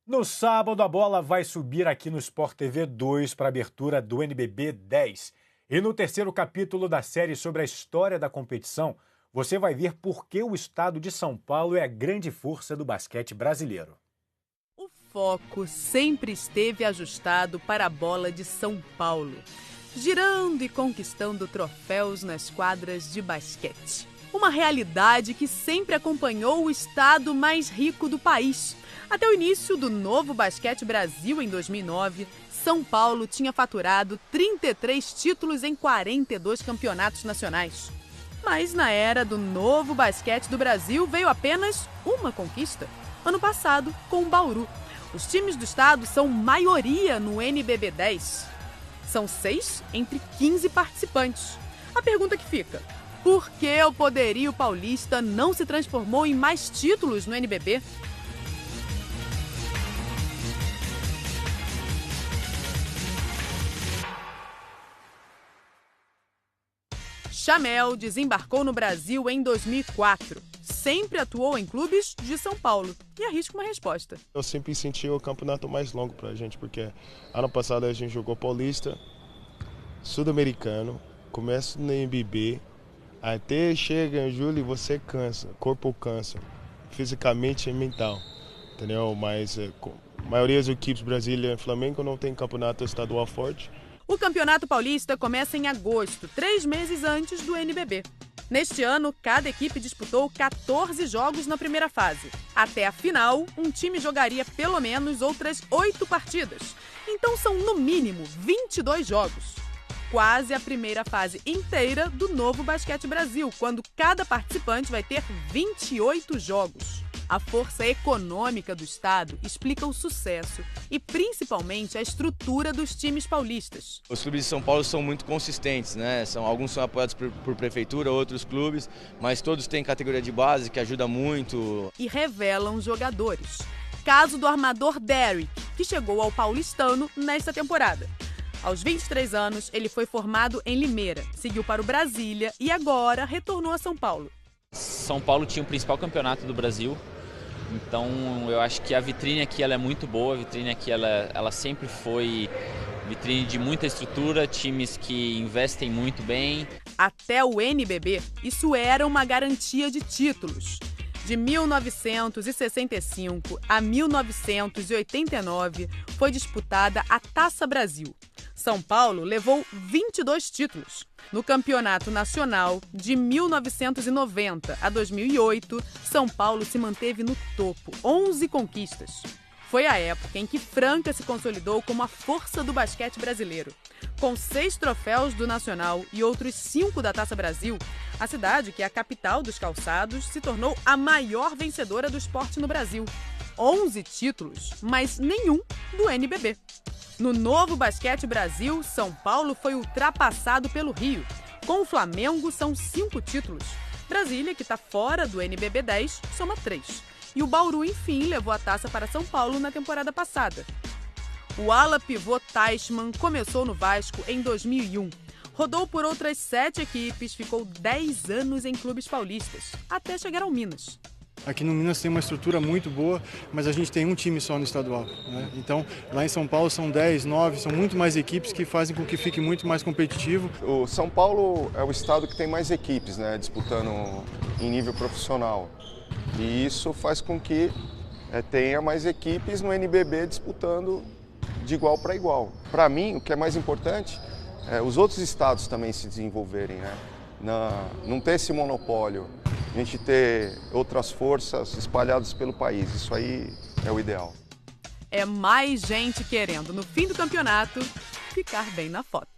No sábado, a bola vai subir aqui no Sport TV 2 para a abertura do NBB 10. E no terceiro capítulo da série sobre a história da competição, você vai ver por que o estado de São Paulo é a grande força do basquete brasileiro. O foco sempre esteve ajustado para a bola de São Paulo, girando e conquistando troféus nas quadras de basquete. Uma realidade que sempre acompanhou o estado mais rico do país. Até o início do Novo Basquete Brasil, em 2009, São Paulo tinha faturado 33 títulos em 42 campeonatos nacionais. Mas na era do Novo Basquete do Brasil veio apenas uma conquista. Ano passado, com o Bauru. Os times do estado são maioria no NBB 10. São 6 entre 15 participantes. A pergunta que fica: por que o poderio paulista não se transformou em mais títulos no NBB? Chamel desembarcou no Brasil em 2004. Sempre atuou em clubes de São Paulo. E arrisca uma resposta. Eu sempre senti o campeonato mais longo pra gente, porque ano passado a gente jogou Paulista, Sul-Americano, começa no NBB, até chega em julho e você cansa, corpo cansa, fisicamente e mental, entendeu? Mas a maioria das equipes brasileiras e Flamengo não tem campeonato estadual forte. O Campeonato Paulista começa em agosto, 3 meses antes do NBB. Neste ano, cada equipe disputou 14 jogos na primeira fase. Até a final, um time jogaria pelo menos outras 8 partidas. Então são, no mínimo, 22 jogos. Quase a primeira fase inteira do Novo Basquete Brasil, quando cada participante vai ter 28 jogos. A força econômica do estado explica o sucesso e, principalmente, a estrutura dos times paulistas. Os clubes de São Paulo são muito consistentes, né? Alguns são apoiados por prefeitura, outros clubes, mas todos têm categoria de base que ajuda muito. E revelam jogadores. Caso do armador Derrick, que chegou ao paulistano nesta temporada. Aos 23 anos, ele foi formado em Limeira, seguiu para o Brasília e agora retornou a São Paulo. São Paulo tinha o principal campeonato do Brasil, então eu acho que a vitrine aqui ela é muito boa, a vitrine aqui ela sempre foi vitrine de muita estrutura, times que investem muito bem. Até o NBB, isso era uma garantia de títulos. De 1965 a 1989 foi disputada a Taça Brasil. São Paulo levou 22 títulos. No Campeonato Nacional, de 1990 a 2008, São Paulo se manteve no topo, 11 conquistas. Foi a época em que Franca se consolidou como a força do basquete brasileiro. Com 6 troféus do Nacional e outros 5 da Taça Brasil, a cidade, que é a capital dos calçados, se tornou a maior vencedora do esporte no Brasil. 11 títulos, mas nenhum do NBB. No Novo Basquete Brasil, São Paulo foi ultrapassado pelo Rio. Com o Flamengo, são 5 títulos. Brasília, que está fora do NBB 10, soma 3. E o Bauru, enfim, levou a taça para São Paulo na temporada passada. O ala pivô Teichmann começou no Vasco em 2001. Rodou por outras 7 equipes, ficou 10 anos em clubes paulistas, até chegar ao Minas. Aqui no Minas tem uma estrutura muito boa, mas a gente tem um time só no estadual, né? Então, lá em São Paulo são 10, 9, são muito mais equipes que fazem com que fique muito mais competitivo. O São Paulo é o estado que tem mais equipes, né, disputando em nível profissional. E isso faz com que tenha mais equipes no NBB disputando de igual para igual. Para mim, o que é mais importante é os outros estados também se desenvolverem, né? Não ter esse monopólio, a gente ter outras forças espalhadas pelo país, isso aí é o ideal. É mais gente querendo, no fim do campeonato, ficar bem na foto.